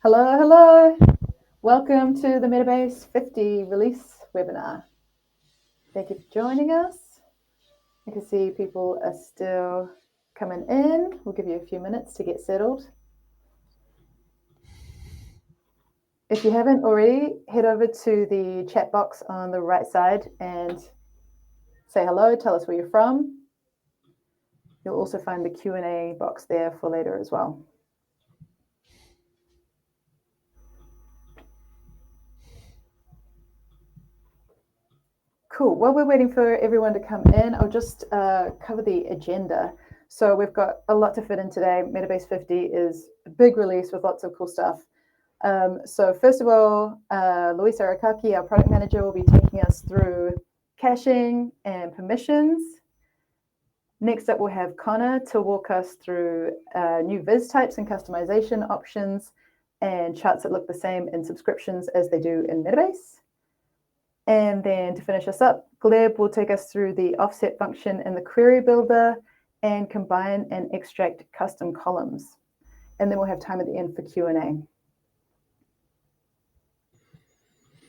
Hello, hello. Welcome to the Metabase 50 release webinar. Thank you for joining us. I can see people are still coming in. We'll give you a few minutes to get settled. If you haven't already, head over to the chat box on the right side and say hello, tell us where you're from. You'll also find the Q&A box there for later as well. Cool. While we're waiting for everyone to come in, I'll just cover the agenda. So we've got a lot to fit in today. Metabase 50 is a big release with lots of cool stuff. So first of all, Luis Arakaki, our product manager, will be taking us through caching and permissions. Next up, we'll have Connor to walk us through new viz types and customization options and charts that look the same in subscriptions as they do in Metabase. And then to finish us up, Gleb will take us through the offset function in the query builder and combine and extract custom columns. And then we'll have time at the end for Q&A.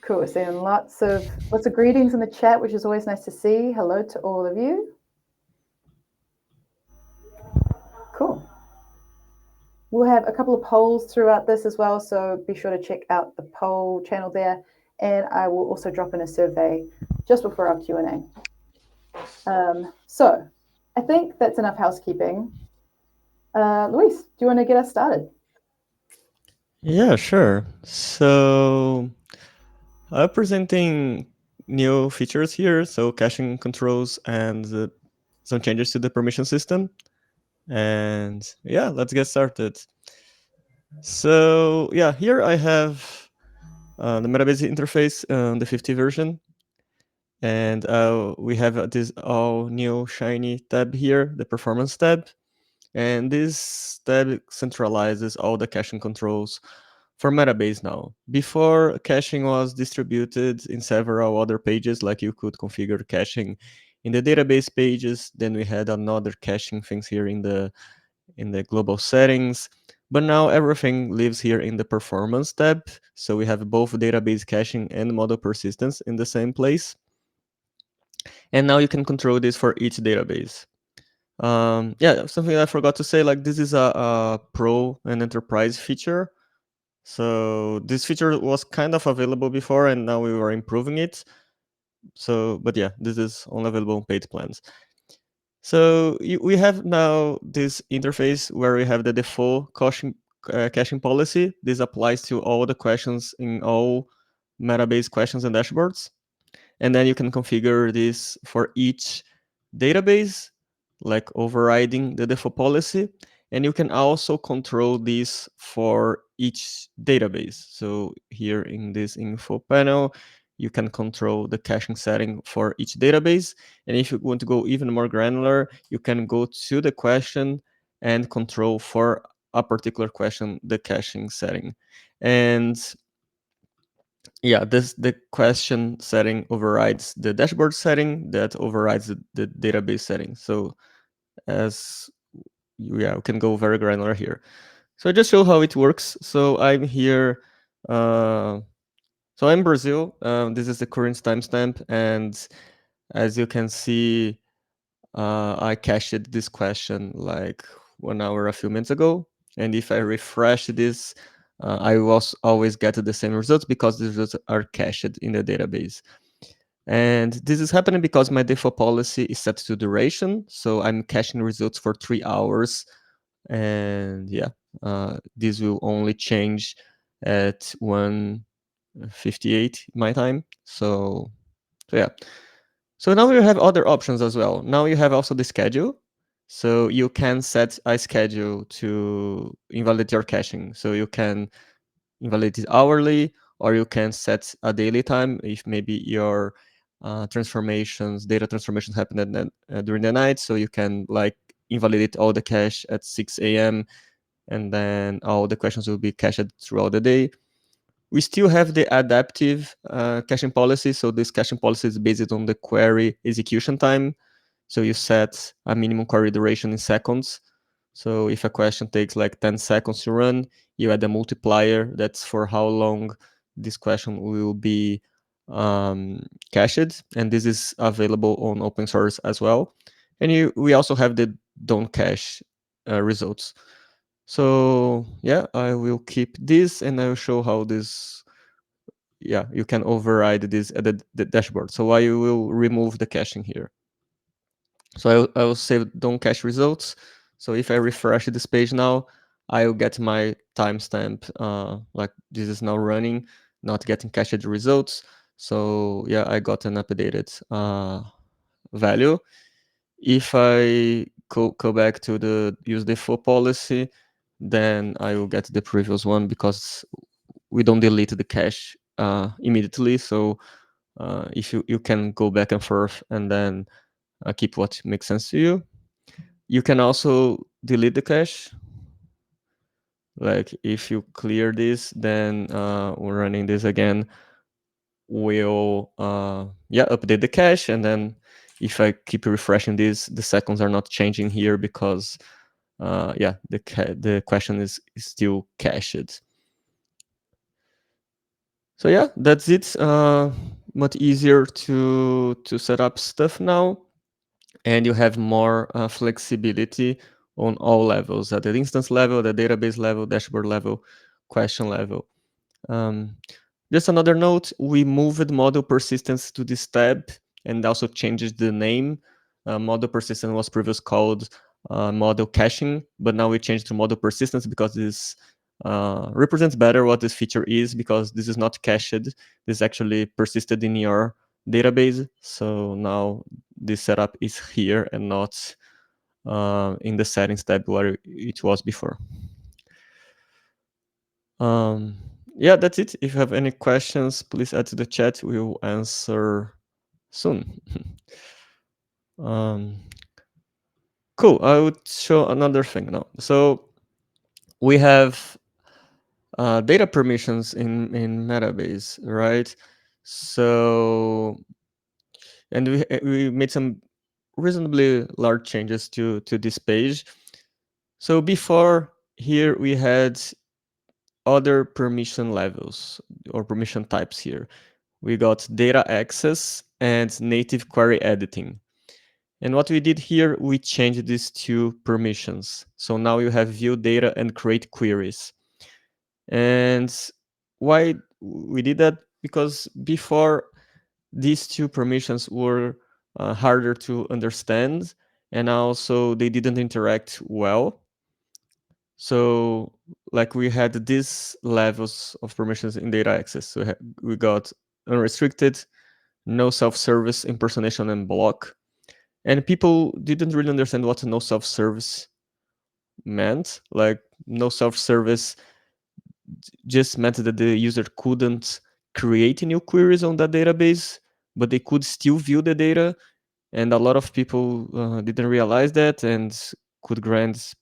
Cool, seeing lots of greetings in the chat, which is always nice to see. Hello to all of you. Cool. We'll have a couple of polls throughout this as well, so be sure to check out the poll channel there. And I will also drop in a survey just before our Q&A. So I think that's enough housekeeping. Luis, do you want to get us started? Yeah, sure. So I'm presenting new features here, so caching controls and some changes to the permission system. And yeah, let's get started. So yeah, here I have the Metabase interface, the 50 version. And we have this all new shiny tab here, the performance tab. And this tab centralizes all the caching controls for Metabase now. Before, caching was distributed in several other pages, like you could configure caching in the database pages. Then we had another caching things here in the global settings. But now everything lives here in the performance tab. So we have both database caching and model persistence in the same place. And now you can control this for each database. Yeah, something I forgot to say, like this is a pro and enterprise feature. So this feature was kind of available before, and now we were improving it. So, but yeah, this is only available on paid plans. So we have now this interface where we have the default caching policy. This applies to all the questions in all Metabase questions and dashboards. And then you can configure this for each database, like overriding the default policy. And you can also control this for each database. So here in this info panel, you can control the caching setting for each database. And if you want to go even more granular, you can go to the question and control for a particular question the caching setting. And yeah, the question setting overrides the dashboard setting that overrides the database setting. So as yeah, we can go very granular here. So I just show how it works. So I'm here. So I'm in Brazil. This is the current timestamp, and as you can see, I cached this question like 1 hour a few minutes ago. And if I refresh this, I will always get the same results because the results are cached in the database. And this is happening because my default policy is set to duration. So I'm caching results for 3 hours. And yeah, this will only change at 1:58 my time. So yeah. So now you have other options as well. Now you have also the schedule. So you can set a schedule to invalidate your caching. So you can invalidate it hourly, or you can set a daily time if maybe your data transformations happen during the night. So you can like invalidate all the cache at 6 a.m. and then all the questions will be cached throughout the day. We still have the adaptive caching policy. So this caching policy is based on the query execution time. So you set a minimum query duration in seconds. So if a question takes like 10 seconds to run, you add a multiplier. That's for how long this question will be cached. And this is available on open source as well. And we also have the don't cache results. So yeah, I will keep this and I will show how this, yeah, you can override this at the dashboard. So I will remove the caching here. So I will save don't cache results. So if I refresh this page now, I will get my timestamp, like this is now running, not getting cached results. So yeah, I got an updated value. If I go back to the use default policy, then I will get the previous one because we don't delete the cache immediately. So if you can go back and forth and then keep what makes sense to you. You can also delete the cache. Like if you clear this, then we're running this again. We'll yeah, update the cache, and then if I keep refreshing this, the seconds are not changing here because yeah, the question is still cached. So yeah, that's it. Much easier to set up stuff now, and you have more flexibility on all levels, at the instance level, the database level, dashboard level, question level. Um, just another note, we moved model persistence to this tab and also changed the name. Model persistence was previously called model caching, but now we changed to model persistence because this represents better what this feature is, because this is not cached. This actually persisted in your database. So now this setup is here and not in the settings tab where it was before. Um, yeah, that's it. If you have any questions, please add to the chat. We will answer soon. um, cool. I would show another thing now. So we have data permissions in Metabase, right? So, and we made some reasonably large changes to this page. So before here we had other permission levels or permission types here. We got data access and native query editing. And what we did here, we changed these two permissions. So now you have view data and create queries. And why we did that? Because before, these two permissions were harder to understand, and also they didn't interact well. So like we had these levels of permissions in data access. So we got unrestricted, no self-service, impersonation, and block. And people didn't really understand what no self-service meant. Like no self-service just meant that the user couldn't create new queries on that database, but they could still view the data. And a lot of people didn't realize that and could grant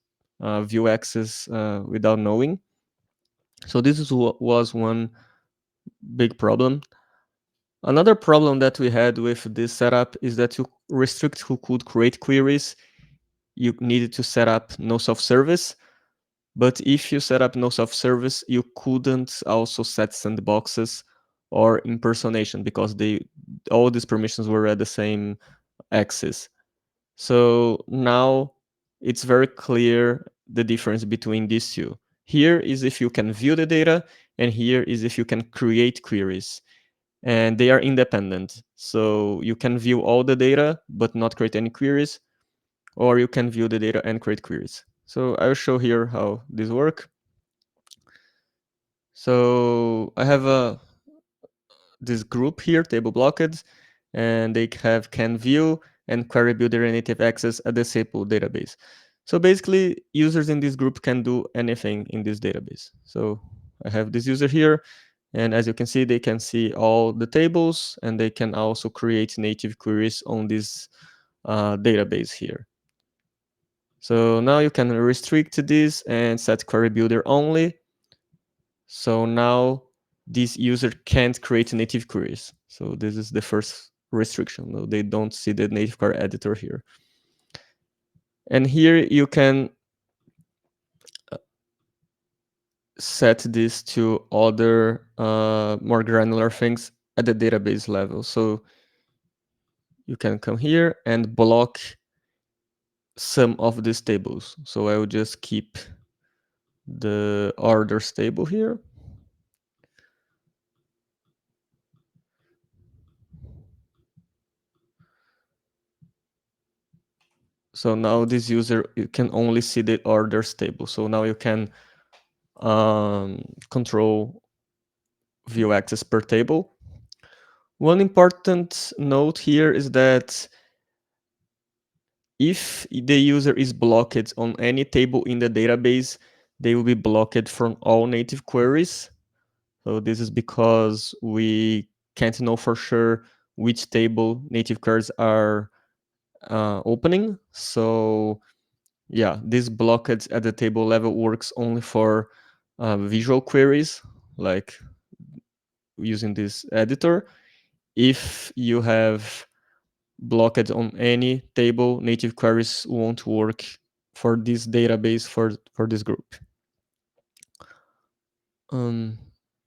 view access without knowing. So this was one big problem. Another problem that we had with this setup is that to restrict who could create queries, you needed to set up no self-service. But if you set up no self-service, you couldn't also set sandboxes or impersonation because all these permissions were at the same axis. So now it's very clear the difference between these two. Here is if you can view the data, and here is if you can create queries. And they are independent. So you can view all the data, but not create any queries, or you can view the data and create queries. So I'll show here how this work. So I have this group here, table blocked, and they have can view and query builder and native access at the sample database. So basically, users in this group can do anything in this database. So I have this user here, and as you can see, they can see all the tables, and they can also create native queries on this database here. So now you can restrict this and set query builder only. So now this user can't create native queries. So this is the first restriction. No, they don't see the native query editor here. And here you can set this to other more granular things at the database level. So you can come here and block some of these tables. So I will just keep the orders table here. So now this user, you can only see the orders table. So now you can control view access per table. One important note here is that if the user is blocked on any table in the database, they will be blocked from all native queries. So this is because we can't know for sure which table native queries are opening. So yeah, this blockage at the table level works only for visual queries, like using this editor. If you have blocked on any table, native queries won't work for this database for this group.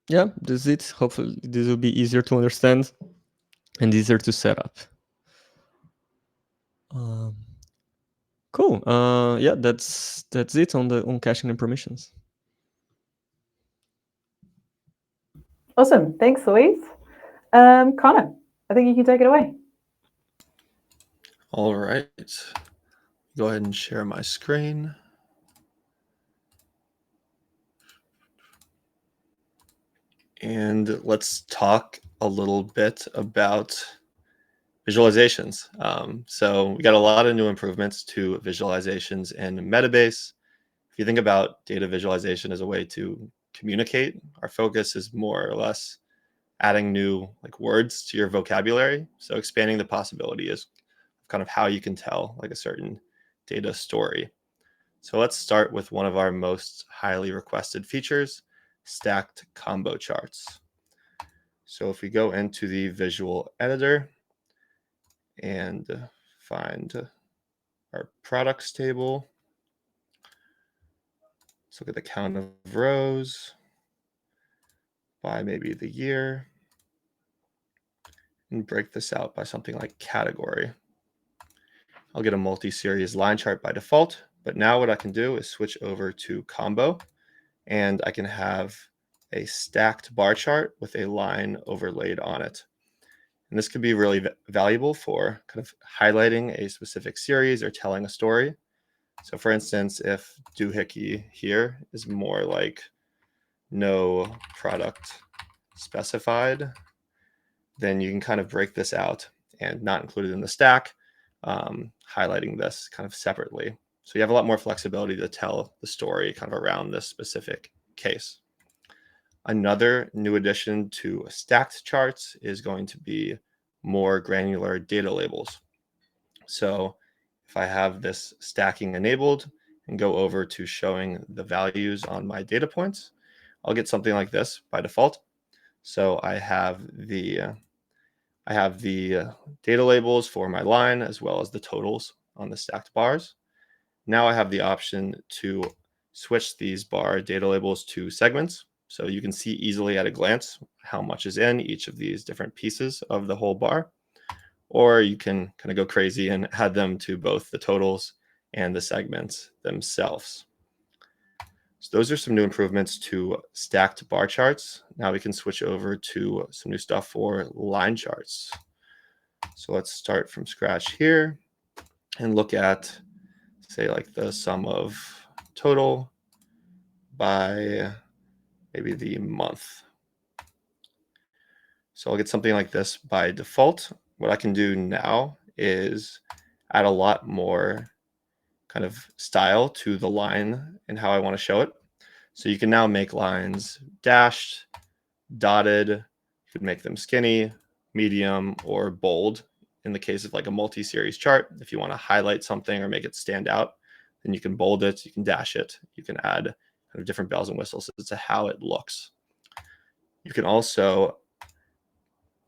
Yeah, that's it. Hopefully this will be easier to understand and easier to set up. Cool. Yeah, that's it on caching and permissions. Awesome. Thanks, Luis. Connor, I think you can take it away. All right. Go ahead and share my screen. And let's talk a little bit about visualizations. So we got a lot of new improvements to visualizations in Metabase. If you think about data visualization as a way to communicate, our focus is more or less adding new words to your vocabulary. So expanding the possibility is kind of how you can tell a certain data story. So let's start with one of our most highly requested features, stacked combo charts. So if we go into the visual editor and find our products table, let's look at the count of rows by maybe the year and break this out by something like category. I'll get a multi-series line chart by default, but now what I can do is switch over to combo, and I can have a stacked bar chart with a line overlaid on it. And this could be really valuable for kind of highlighting a specific series or telling a story. So for instance, if doohickey here is more like no product specified, then you can kind of break this out and not include it in the stack, highlighting this kind of separately. So you have a lot more flexibility to tell the story kind of around this specific case. Another new addition to stacked charts is going to be more granular data labels. So if I have this stacking enabled and go over to showing the values on my data points, I'll get something like this by default. So I have the data labels for my line as well as the totals on the stacked bars. Now I have the option to switch these bar data labels to segments. So you can see easily at a glance how much is in each of these different pieces of the whole bar. Or you can kind of go crazy and add them to both the totals and the segments themselves. So those are some new improvements to stacked bar charts. Now we can switch over to some new stuff for line charts. So let's start from scratch here and look at, say, like the sum of total by maybe the month. So I'll get something like this by default. What I can do now is add a lot more kind of style to the line and how I want to show it. So you can now make lines dashed, dotted, you could make them skinny, medium, or bold. In the case of like a multi-series chart, if you want to highlight something or make it stand out, then you can bold it, you can dash it, you can add kind of different bells and whistles as to how it looks. You can also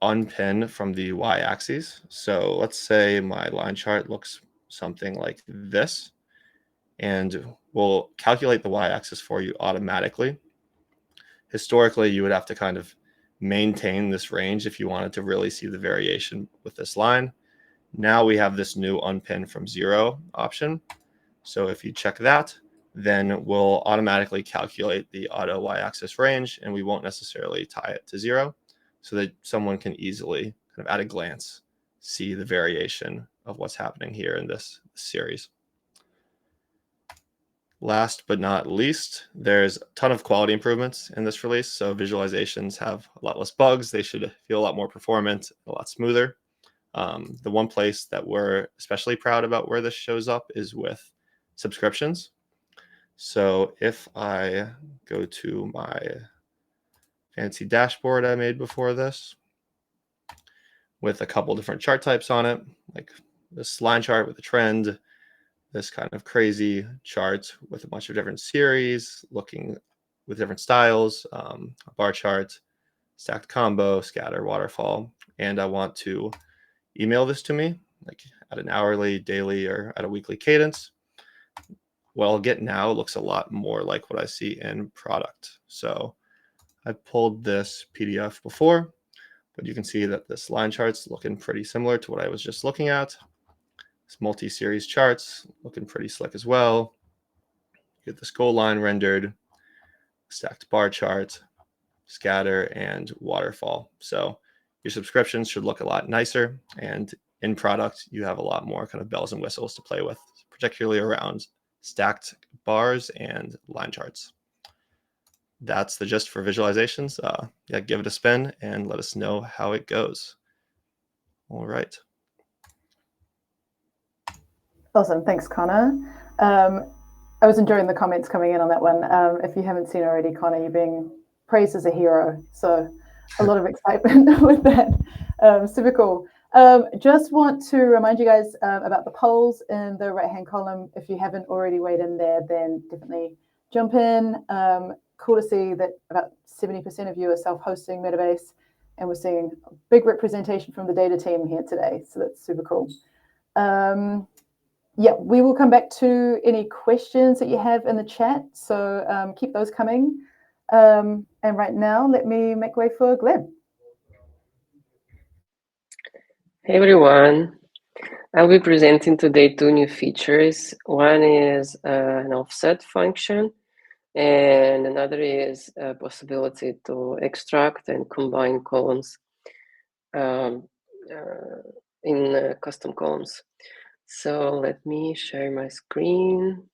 unpin from the y-axis. So let's say my line chart looks something like this, and we'll calculate the y-axis for you automatically. historically you would have to kind of maintain this range if you wanted to really see the variation with this line. Now we have this new unpin from 0 option. So if you check that, then we'll automatically calculate the auto y-axis range, and we won't necessarily tie it to 0, so that someone can easily, kind of at a glance, see the variation of what's happening here in this series. Last but not least, there's a ton of quality improvements in this release. So visualizations have a lot less bugs. They should feel a lot more performant, a lot smoother. The one place that we're especially proud about where this shows up is with subscriptions. So if I go to my fancy dashboard I made before this with a couple different chart types on it, like this line chart with a trend, this kind of crazy chart with a bunch of different series looking with different styles, a bar chart, stacked combo, scatter, waterfall, and I want to email this to me like at an hourly, daily, or at a weekly cadence. What I'll get now looks a lot more like what I see in product. So I pulled this PDF before, but you can see that this line chart's looking pretty similar to what I was just looking at. This multi-series charts looking pretty slick as well. Get this goal line rendered, stacked bar chart, scatter, and waterfall. So your subscriptions should look a lot nicer, and in product you have a lot more kind of bells and whistles to play with, particularly around stacked bars and line charts. That's the gist for visualizations. Yeah, give it a spin and let us know how it goes. All right. Awesome. Thanks, Connor. I was enjoying the comments coming in on that one. If you haven't seen already, Connor, you're being praised as a hero. So a lot of excitement with that. Super cool. Just want to remind you guys about the polls in the right-hand column. If you haven't already weighed in there, then definitely jump in. Cool to see that about 70% of you are self-hosting Metabase, and we're seeing a big representation from the data team here today. So that's super cool. Yeah, we will come back to any questions that you have in the chat. So keep those coming. And right now, let me make way for Gleb. Hey everyone, I'll be presenting today two new features. One is an offset function, and another is a possibility to extract and combine columns in custom columns. So let me share my screen.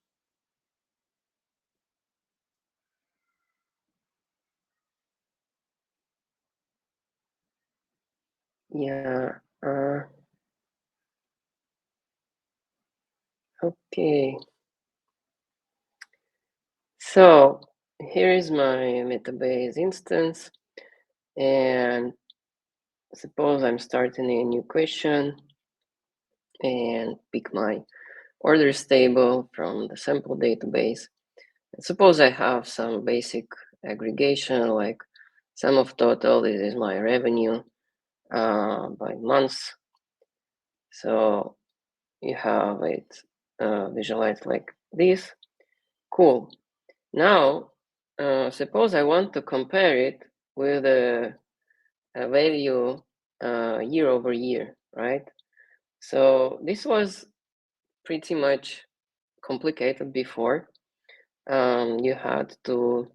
Yeah. Okay. So here is my Metabase instance, and suppose I'm starting a new question and pick my orders table from the sample database. And suppose I have some basic aggregation like sum of total. This is my revenue by months. So you have it visualized like this. Cool. Now, suppose I want to compare it with a value year over year, right? So this was pretty much complicated before. You had to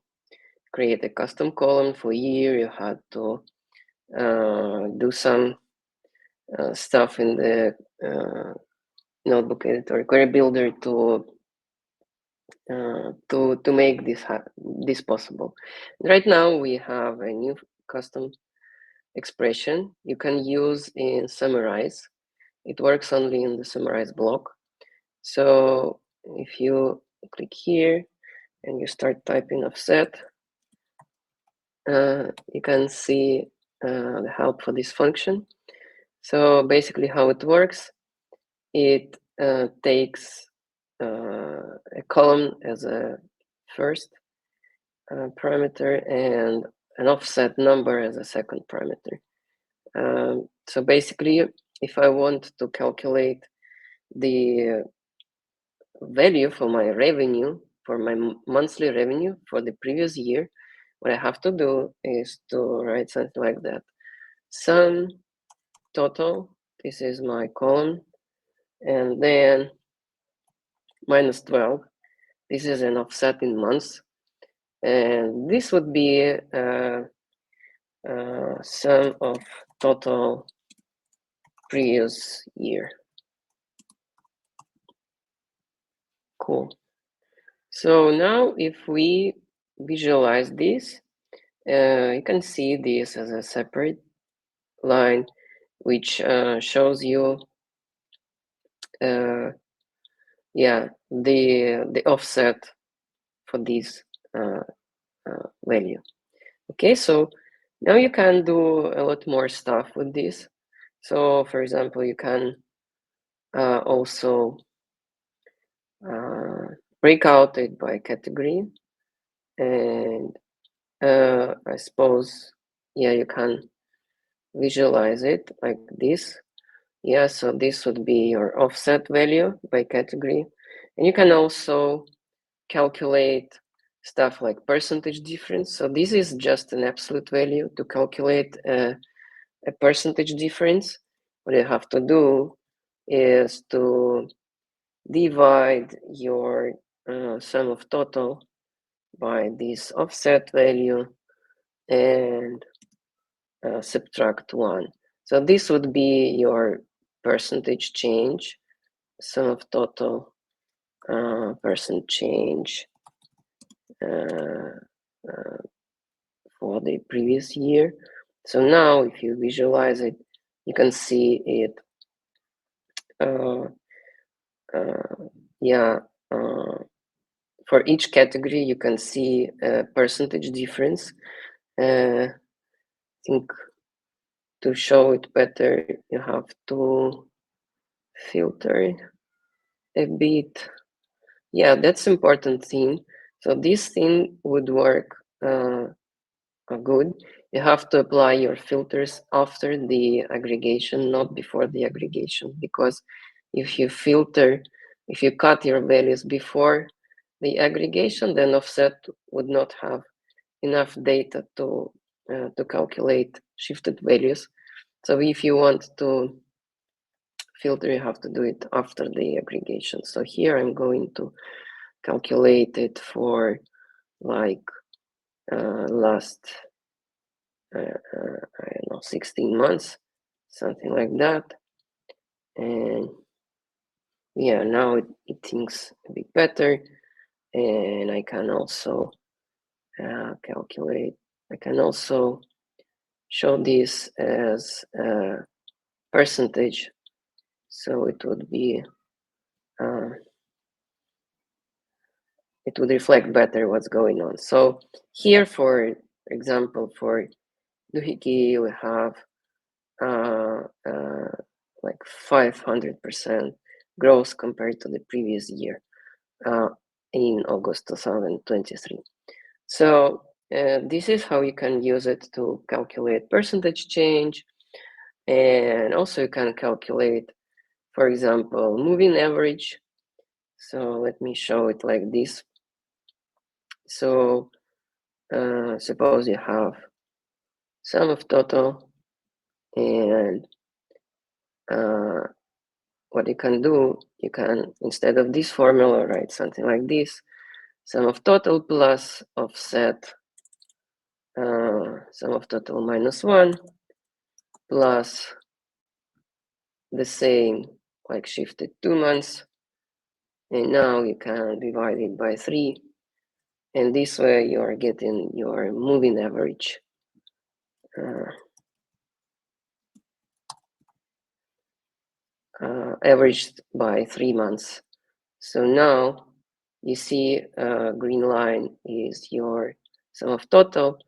create a custom column for year. You had to do some stuff in the notebook editor, query builder to make this possible. Right now we have a new custom expression you can use in summarize. It works only in the summarize block. So if you click here and you start typing offset, you can see the help for this function. So basically how it works, it takes a column as a first parameter and an offset number as a second parameter. So basically, if I want to calculate the value for my revenue, for my monthly revenue for the previous year, what I have to do is to write something like that. Sum total, this is my column, and then minus 12. This is an offset in months, and this would be sum of total previous year. Cool. So now if we visualize this, you can see this as a separate line, which shows you the offset for this value. Okay, so now you can do a lot more stuff with this. So for example, you can also break out it by category, and I suppose, yeah, you can visualize it like this. Yeah, so this would be your offset value by category. And you can also calculate stuff like percentage difference. So this is just an absolute value. To calculate a percentage difference, what you have to do is to divide your sum of total by this offset value and subtract 1. So this would be your percentage change, sum of total percent change for the previous year. So now if you visualize it, you can see it for each category you can see a percentage difference. I think to show it better you have to filter a bit. Yeah, that's important thing. So this thing would work good. You have to apply your filters after the aggregation, not before the aggregation, because if you cut your values before the aggregation, then offset would not have enough data to calculate shifted values. So if you want to filter, you have to do it after the aggregation. So here I'm going to calculate it for like last I don't know, 16 months, something like that. And yeah, now it thinks a bit better. And I can also calculate, I can also show this as a percentage. So it would be, it would reflect better what's going on. So here, for example, for Duhiki, we have like 500% growth compared to the previous year in August 2023. So this is how you can use it to calculate percentage change. And also you can calculate, for example, moving average. So let me show it like this. So suppose you have sum of total, and what you can do, you can, instead of this formula, write something like this: sum of total plus offset, sum of total minus 1 plus the same, like shifted 2 months, and now you can divide it by 3, and this way you are getting your moving average. Averaged by 3 months. So now you see green line is your sum of total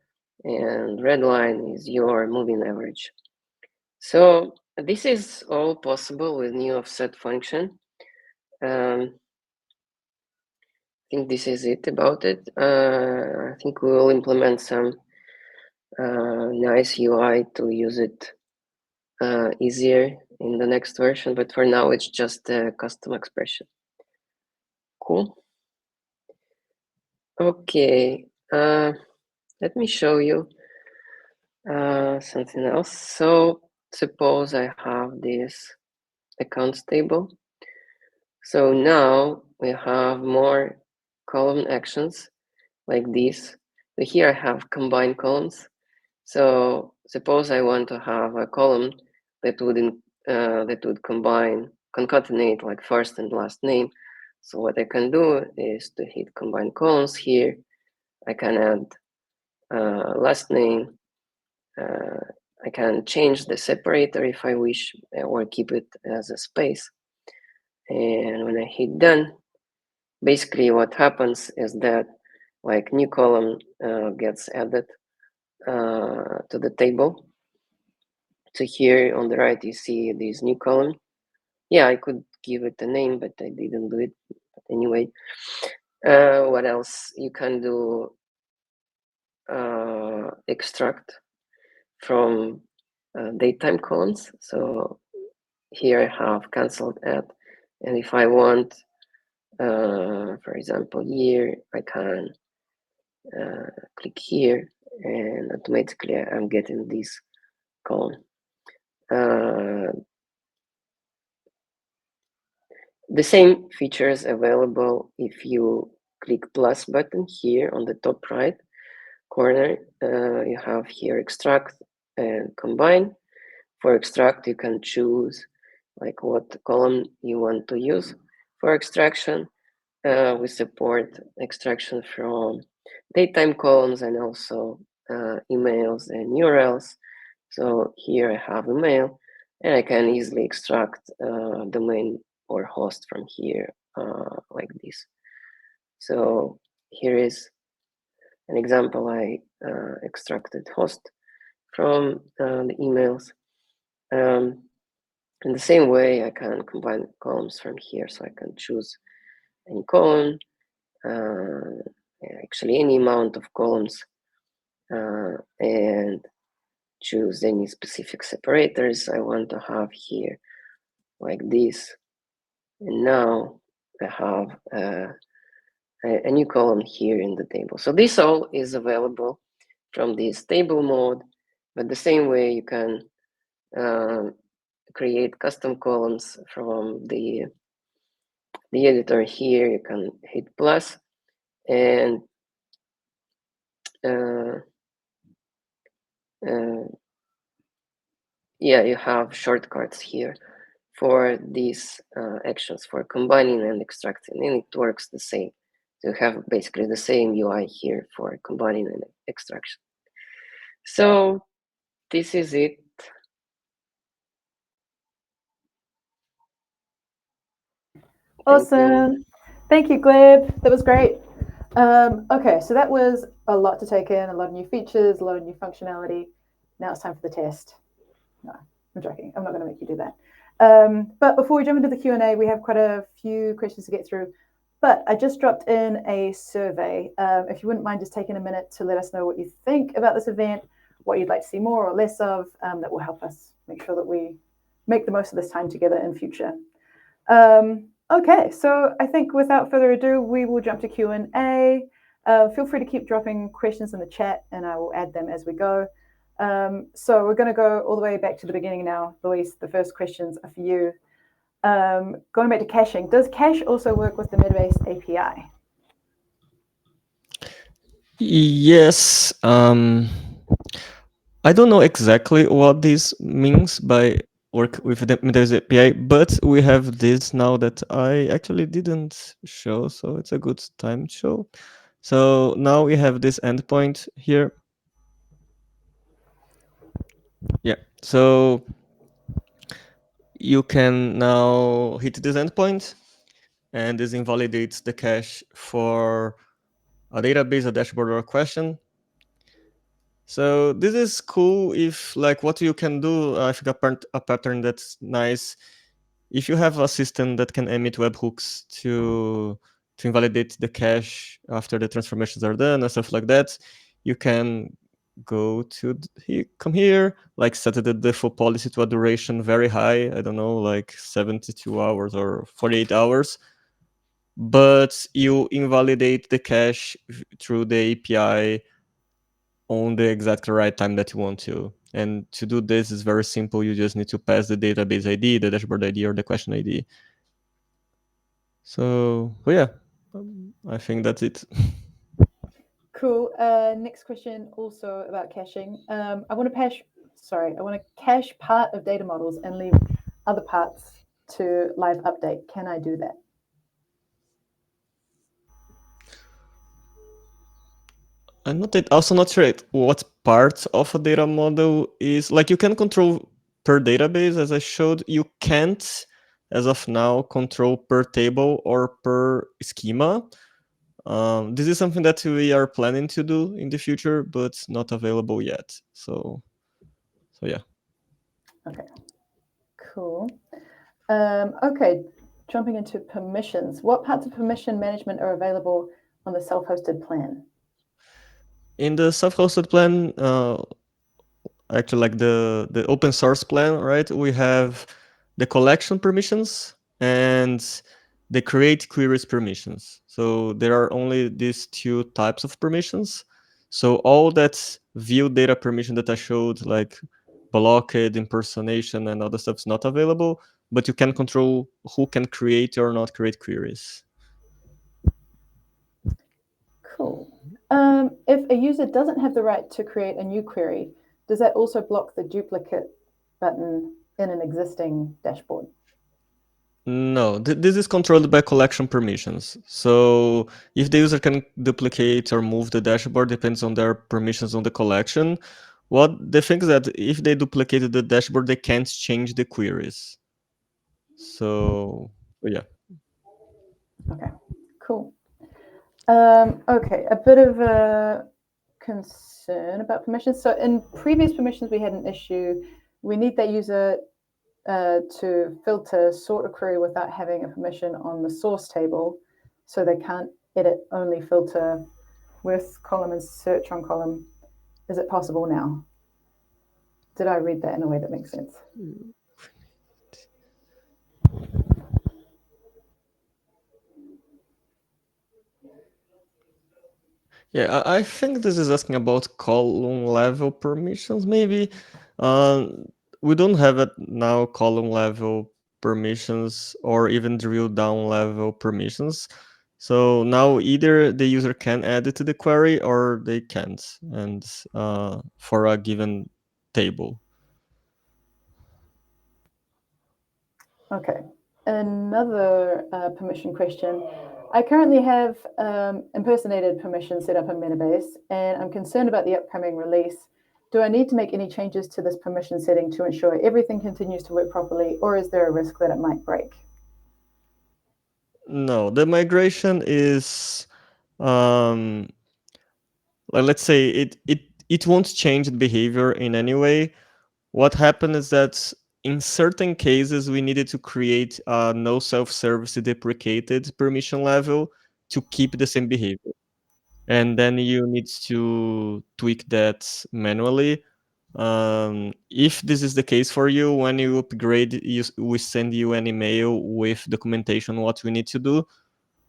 and red line is your moving average. So this is all possible with new offset function. I think this is it about it. I think we will implement some nice UI to use it easier in the next version, but for now it's just a custom expression. Cool. Okay. let me show you something else. So suppose I have this accounts table. So now we have more column actions like this. So here I have combined columns. So suppose I want to have a column that would concatenate like first and last name. So what I can do is to hit combine columns here. I can add last name. I can change the separator if I wish, or keep it as a space. And when I hit done, basically what happens is that like new column gets added to the table. So here on the right, you see this new column. Yeah, I could give it a name, but I didn't do it. But anyway, what else you can do? Extract from datetime columns. So here I have canceled at, and if I want, for example, year, I can click here, and automatically I'm getting this column. The same features available if you click plus button here on the top right corner. You have here extract and combine. For extract, you can choose like what column you want to use for extraction. We support extraction from datetime columns and also emails and URLs. So here I have email, and I can easily extract domain or host from here like this. So here is an example. I extracted host from the emails. In the same way, I can combine columns from here. So I can choose any column, actually any amount of columns, and choose any specific separators I want to have here, like this. And now I have a new column here in the table. So this all is available from this table mode, but the same way you can create custom columns from the editor here. You can hit plus, and yeah, you have shortcuts here for these actions for combining and extracting, and it works the same. So you have basically the same UI here for combining and extraction. So this is it. Awesome. Thank you, Gleb. That was great. Okay, so that was a lot to take in, a lot of new features, a lot of new functionality. Now it's time for the test. No, I'm joking. I'm not going to make you do that. But before we jump into the Q&A, we have quite a few questions to get through. But I just dropped in a survey. If you wouldn't mind just taking a minute to let us know what you think about this event, what you'd like to see more or less of, that will help us make sure that we make the most of this time together in future. Okay, so I think without further ado, we will jump to Q&A. Feel free to keep dropping questions in the chat, and I will add them as we go. So we're going to go all the way back to the beginning now. Luis, the first questions are for you. Going back to caching, does cache also work with the Metabase API? Yes. I don't know exactly what this means by work with the Metabase API, but we have this now that I actually didn't show, so it's a good time to show. So now we have this endpoint here. Yeah, so you can now hit this endpoint, and this invalidates the cache for a database, a dashboard, or a question. So this is cool if, like, what you can do, I think a pattern that's nice, if you have a system that can emit webhooks to invalidate the cache after the transformations are done and stuff like that, you can go to come here, like set the default policy to a duration very high, I don't know, like 72 hours or 48 hours, but you invalidate the cache through the API on the exact right time that you want to. And to do this is very simple. You just need to pass the database ID, the dashboard ID, or the question ID. So yeah, I think that's it. Cool. Next question, also about caching. I want to cache part of data models and leave other parts to live update. Can I do that? I'm also not sure what part of a data model is. Like, you can control per database, as I showed. You can't, as of now, control per table or per schema. This is something that we are planning to do in the future, but not available yet. So yeah. Okay, cool. Okay, jumping into permissions. What parts of permission management are available on the self-hosted plan? In the self-hosted plan, actually, like the open source plan, right? We have the collection permissions and the create queries permissions. So there are only these two types of permissions. So all that view data permission that I showed, like blocked, impersonation, and other stuff, is not available. But you can control who can create or not create queries. Cool. If a user doesn't have the right to create a new query, does that also block the duplicate button in an existing dashboard? No, this is controlled by collection permissions. So if the user can duplicate or move the dashboard, depends on their permissions on the collection. What the thing is that if they duplicated the dashboard, they can't change the queries. So yeah. Okay, cool. Okay, a bit of a concern about permissions. So in previous permissions, we had an issue. We need that user to filter, sort a query without having a permission on the source table. So they can't edit, only filter with column and search on column. Is it possible now? Did I read that in a way that makes sense? Yeah, I think this is asking about column level permissions, maybe. We don't have it now, column level permissions or even drill down level permissions. So now either the user can add it to the query or they can't, and for a given table. Okay, another permission question. I currently have impersonated permission set up in Metabase, and I'm concerned about the upcoming release. Do I need to make any changes to this permission setting to ensure everything continues to work properly, or is there a risk that it might break? No, the migration is, let's say it won't change the behavior in any way. What happened is that in certain cases, we needed to create a no self-service deprecated permission level to keep the same behavior. And then you need to tweak that manually. If this is the case for you, when you upgrade, we send you an email with documentation what we need to do,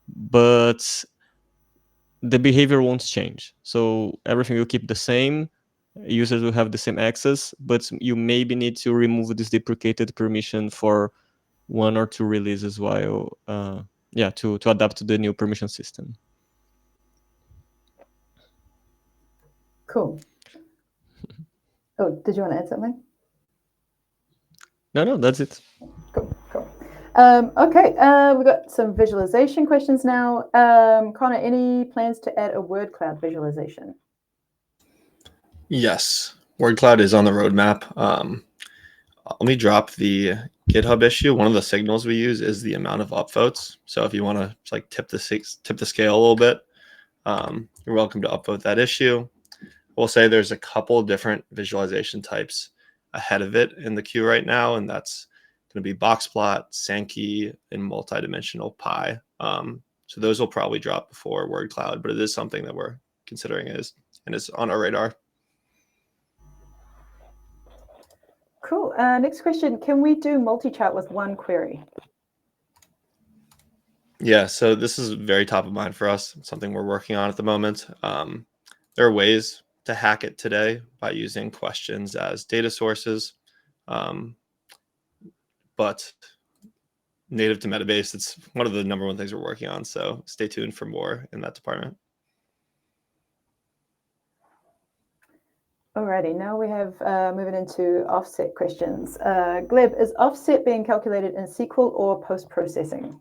but the behavior won't change. So everything will keep the same. Users will have the same access, but you maybe need to remove this deprecated permission for one or two releases while, to adapt to the new permission system. Cool. Oh, did you want to add something? No, that's it. Cool. Okay, we've got some visualization questions now. Connor, any plans to add a word cloud visualization? Yes, word cloud is on the roadmap. Let me drop the GitHub issue. One of the signals we use is the amount of upvotes. So if you want to like tip the scale a little bit, you're welcome to upvote that issue. We'll say there's a couple different visualization types ahead of it in the queue right now, and that's going to be boxplot, Sankey, and multidimensional pi. So those will probably drop before word cloud, but it is something that we're considering and is on our radar. Cool. Next question. Can we do multi-chart with one query? Yeah, so this is very top of mind for us, something we're working on at the moment. There are ways to hack it today by using questions as data sources. But native to Metabase, it's one of the number one things we're working on. So stay tuned for more in that department. Alrighty, now we have moving into offset questions. Gleb, is offset being calculated in SQL or post-processing?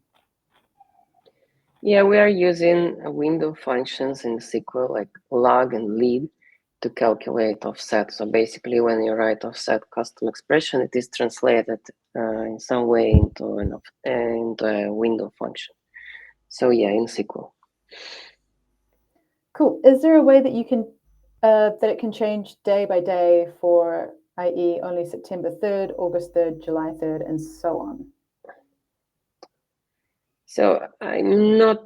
Yeah, we are using window functions in SQL like log and lead to calculate offset. So basically, when you write offset custom expression, it is translated in some way into a window function. So yeah, in SQL. Cool. Is there a way that you can that it can change day by day for, i.e., only September 3rd, August 3rd, July 3rd, and so on? So I'm not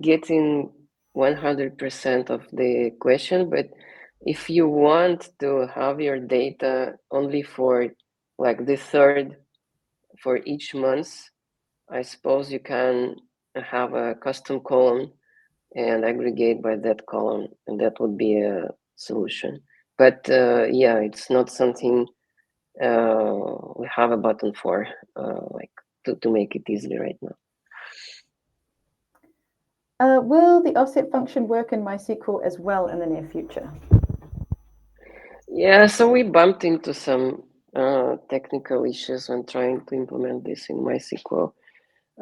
getting 100% of the question, but if you want to have your data only for like the third for each month, I suppose you can have a custom column and aggregate by that column, and that would be a solution. But yeah, it's not something we have a button for, like to make it easily right now. Will the offset function work in MySQL as well in the near future? Yeah, so we bumped into some technical issues when trying to implement this in MySQL.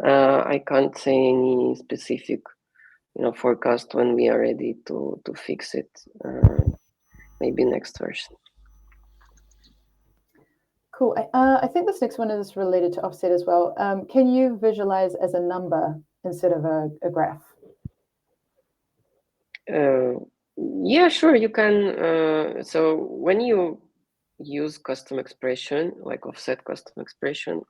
I can't say any specific, forecast when we are ready to fix it. Maybe next version. Cool. I think this next one is related to offset as well. Can you visualize as a number instead of a graph? Yeah, sure, you can. So when you use custom expression, like offset custom expression,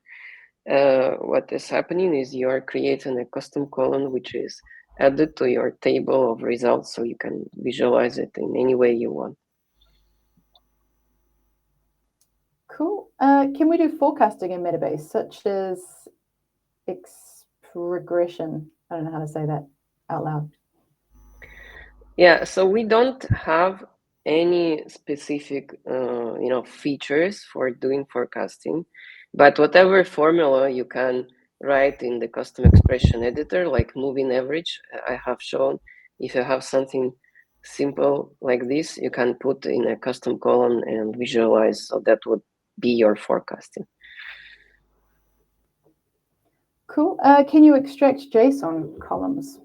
what is happening is you are creating a custom column which is added to your table of results, so you can visualize it in any way you want. Cool. Can we do forecasting in Metabase, such as regression? I don't know how to say that out loud. Yeah, so we don't have any specific, features for doing forecasting, but whatever formula you can write in the custom expression editor, like moving average, I have shown. If you have something simple like this, you can put in a custom column and visualize. So that would be your forecasting. Cool. Can you extract JSON columns?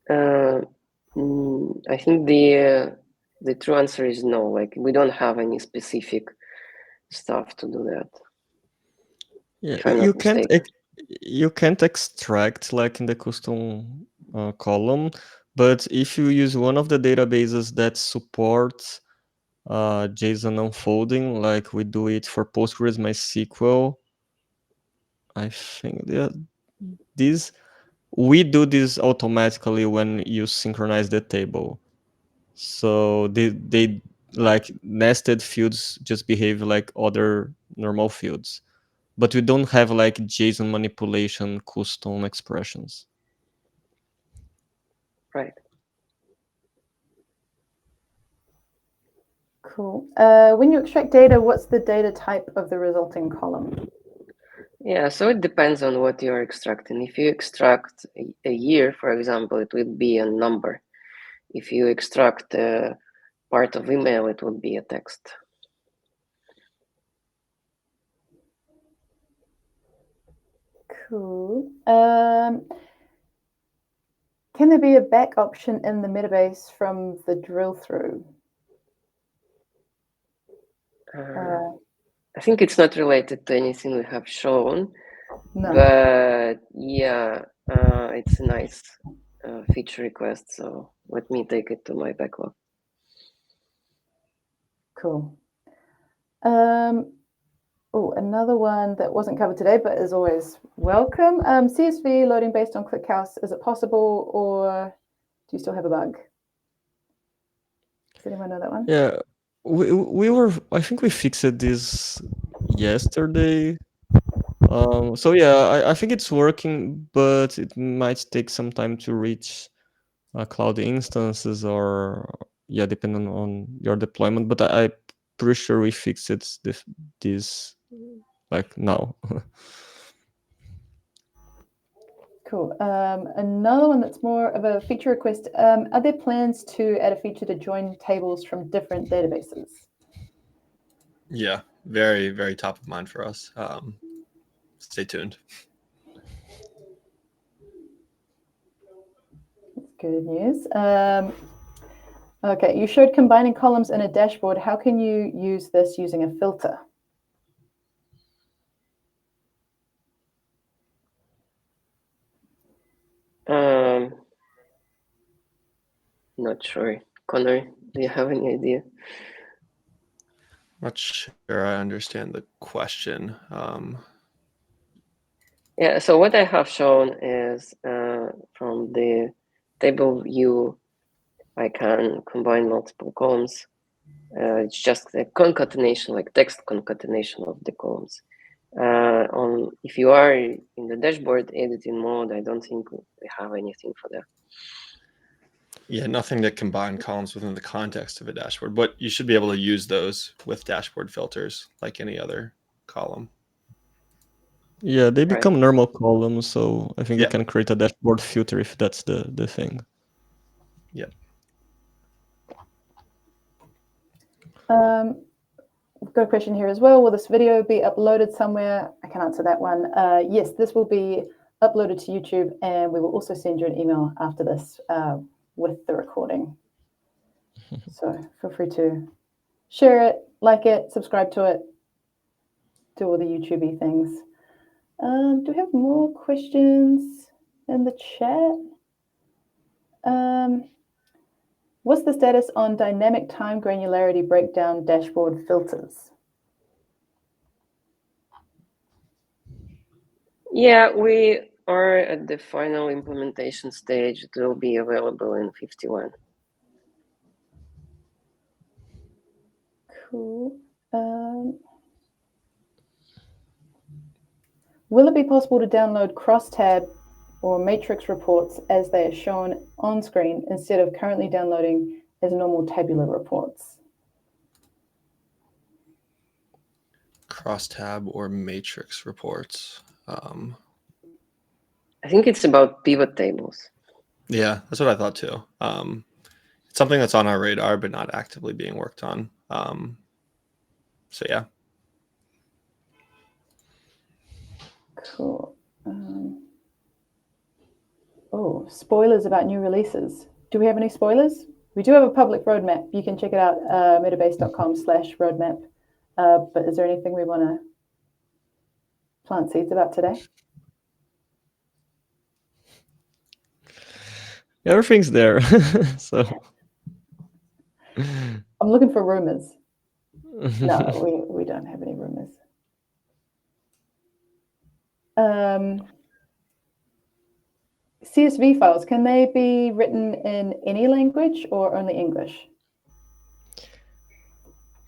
I think the true answer is no. Like, we don't have any specific stuff to do that. Yeah, If I'm not mistaken. you can't extract like in the custom column, but if you use one of the databases that supports JSON unfolding, like we do it for Postgres MySQL, I think we do this automatically when you synchronize the table. So they like nested fields just behave like other normal fields, but we don't have like JSON manipulation custom expressions. Right. Cool. When you extract data, what's the data type of the resulting column? Yeah, so it depends on what you're extracting. If you extract a year, for example, it will be a number. If you extract a part of email, it will be a text. Cool. Can there be a back option in the Metabase from the drill through? I think it's not related to anything we have shown, No. but yeah, it's a nice feature request. So let me take it to my backlog. Cool. Oh, another one that wasn't covered today, but is always welcome. CSV loading based on ClickHouse, is it possible, or do you still have a bug? Does anyone know that one? Yeah, I think we fixed this yesterday. So yeah, I think it's working, but it might take some time to reach cloud instances, or depending on your deployment. But I'm pretty sure we fixed it this like now. Cool. Another one that's more of a feature request. Are there plans to add a feature to join tables from different databases? Yeah, very, very top of mind for us. Stay tuned. That's good news. Okay, you showed combining columns in a dashboard. How can you use this using a filter? Not sure. Connor, do you have any idea? Not sure I understand the question. Yeah, so what I have shown is from the table view, I can combine multiple columns. It's just a concatenation, like text concatenation of the columns. If you are in the dashboard editing mode, I don't think we have anything for that. Yeah, nothing to combine columns within the context of a dashboard, but you should be able to use those with dashboard filters like any other column. Yeah, they Right. become normal columns, so I think Yeah. you can create a dashboard filter if that's the thing. Yeah. We've got a question here as well. Will this video be uploaded somewhere? I can answer that one. Yes, this will be uploaded to YouTube, and we will also send you an email after this with the recording. So feel free to share it, like it, subscribe to it, do all the YouTube-y things. Do we have more questions in the chat? What's the status on dynamic time granularity breakdown dashboard filters? Yeah, we are at the final implementation stage. It will be available in 51. Cool. Will it be possible to download crosstab or matrix reports as they are shown on screen instead of currently downloading as normal tabular reports? Crosstab or matrix reports. I think it's about pivot tables. Yeah, that's what I thought too. It's something that's on our radar, but not actively being worked on. So yeah. Cool. Spoilers about new releases. Do we have any spoilers? We do have a public roadmap. You can check it out, metabase.com/roadmap. But is there anything we want to plant seeds about today? Everything's there. So I'm looking for rumors. No, we don't have any rumors. CSV files, can they be written in any language or only English?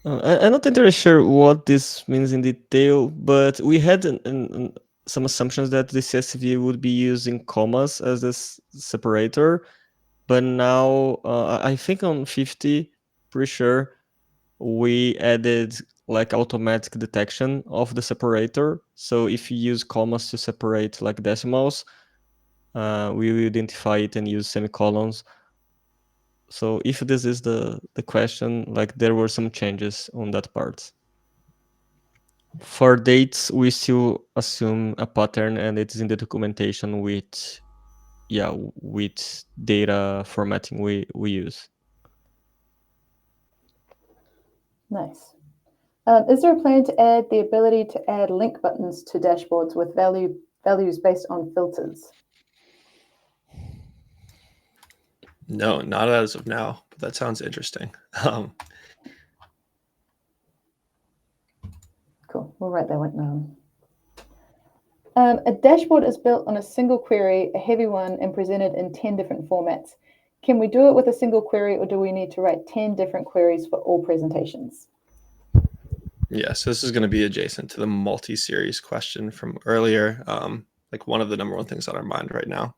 I'm not entirely sure what this means in detail, but we had some assumptions that the CSV would be using commas as this separator, but now I think on 50, pretty sure we added like automatic detection of the separator. So if you use commas to separate like decimals, we will identify it and use semicolons. So if this is the question, like there were some changes on that part. For dates, we still assume a pattern, and it's in the documentation with data formatting we use. Nice. Is there a plan to add the ability to add link buttons to dashboards with values based on filters? No, not as of now, but that sounds interesting. Cool, we'll write that one down. A dashboard is built on a single query, a heavy one, and presented in 10 different formats. Can we do it with a single query, or do we need to write 10 different queries for all presentations? Yeah, so this is going to be adjacent to the multi-series question from earlier. Like one of the number one things on our mind right now.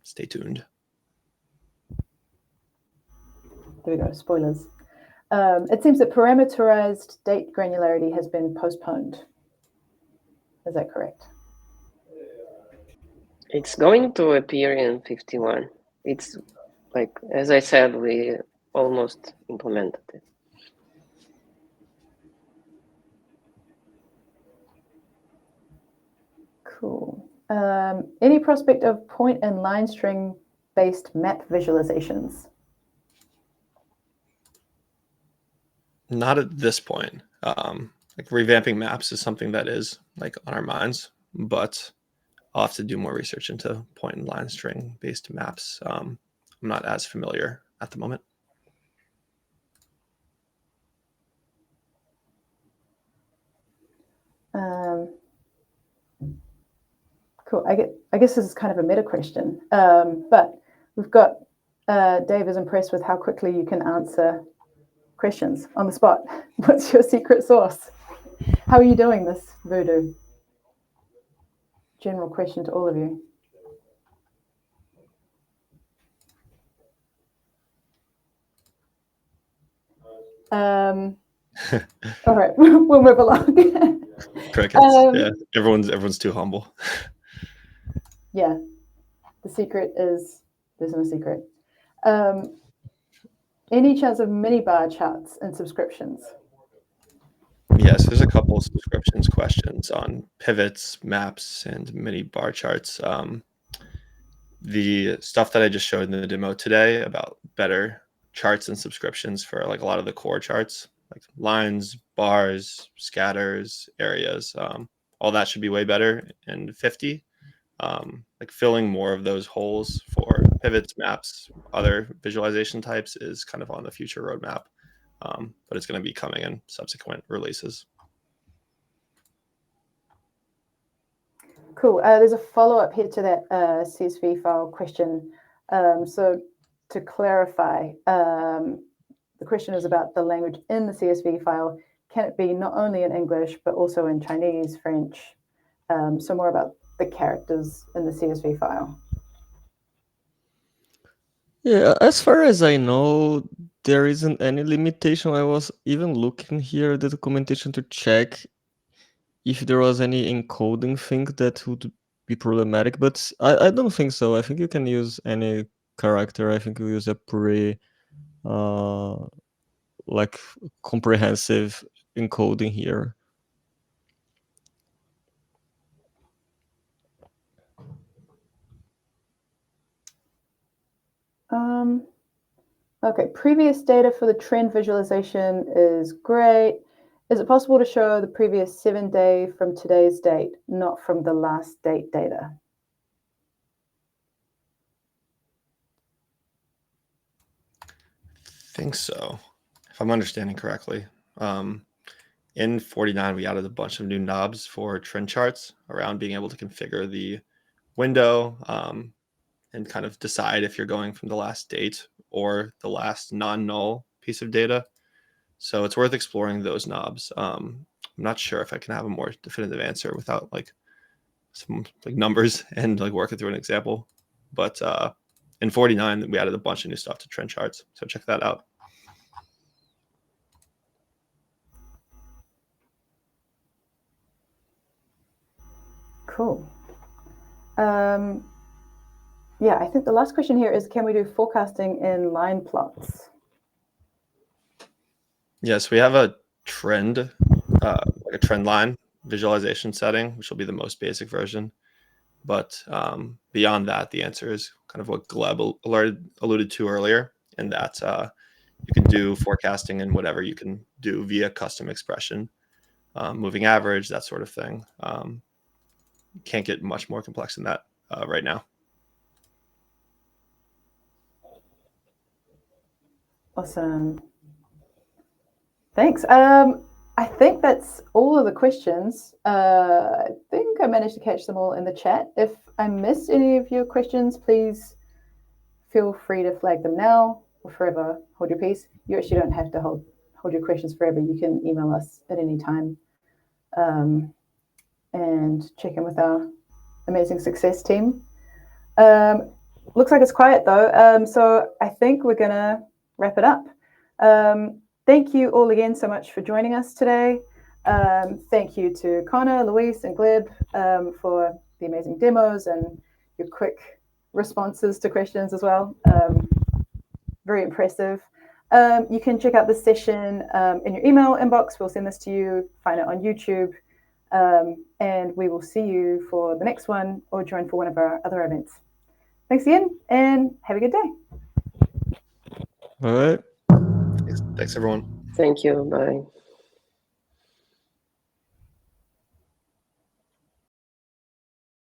Stay tuned. There we go, spoilers. It seems that parameterized date granularity has been postponed. Is that correct? It's going to appear in 51. It's like, as I said, we almost implemented it. Cool. Any prospect of point and line string based map visualizations? Not at this point. Like revamping maps is something that is like on our minds, but I'll have to do more research into point and line string based maps. I'm not as familiar at the moment. Cool. I guess this is kind of a meta question, but we've got Dave is impressed with how quickly you can answer questions on the spot. What's your secret sauce? How are you doing this, Voodoo? General question to all of you. All right, we'll move along. Crickets. Yeah, everyone's too humble. Yeah, the secret is there's no secret. Any chance of mini bar charts and subscriptions? Yes, there's a couple of subscriptions questions on pivots, maps, and mini bar charts. The stuff that I just showed in the demo today about better charts and subscriptions for like a lot of the core charts, like lines, bars, scatters, areas, all that should be way better in 50. Like filling more of those holes for pivots, maps, other visualization types is kind of on the future roadmap, but it's going to be coming in subsequent releases. Cool. There's a follow-up here to that CSV file question. So to clarify, the question is about the language in the CSV file. Can it be not only in English, but also in Chinese, French? So more about the characters in the CSV file. Yeah, as far as I know, there isn't any limitation. I was even looking here at the documentation to check if there was any encoding thing that would be problematic, but I don't think so. I think you can use any character. I think you use a pretty like comprehensive encoding here. Okay, previous data for the trend visualization is great. Is it possible to show the previous 7-day from today's date, not from the last date data? I think so, if I'm understanding correctly. In 49, we added a bunch of new knobs for trend charts around being able to configure the window and kind of decide if you're going from the last date or the last non-null piece of data. So it's worth exploring those knobs. I'm not sure if I can have a more definitive answer without like some like numbers and like working through an example. But in 49, we added a bunch of new stuff to trend charts. So check that out. Cool. Yeah, I think the last question here is, can we do forecasting in line plots? Yes, we have a trend, like a trend line visualization setting, which will be the most basic version. But beyond that, the answer is kind of what Gleb alluded to earlier, in that you can do forecasting in whatever you can do via custom expression, moving average, that sort of thing. Can't get much more complex than that right now. Awesome. Thanks. I think that's all of the questions. I think I managed to catch them all in the chat. If I missed any of your questions, please feel free to flag them now or forever hold your peace. You actually don't have to hold your questions forever. You can email us at any time and check in with our amazing success team. Looks like it's quiet though. So I think we're gonna wrap it up. Thank you all again so much for joining us today. Thank you to Connor, Luis, and Gleb for the amazing demos and your quick responses to questions as well. Very impressive. You can check out this session in your email inbox. We'll send this to you, find it on YouTube, and we will see you for the next one or join for one of our other events. Thanks again, and have a good day. All right. Thanks everyone. Thank you. Bye.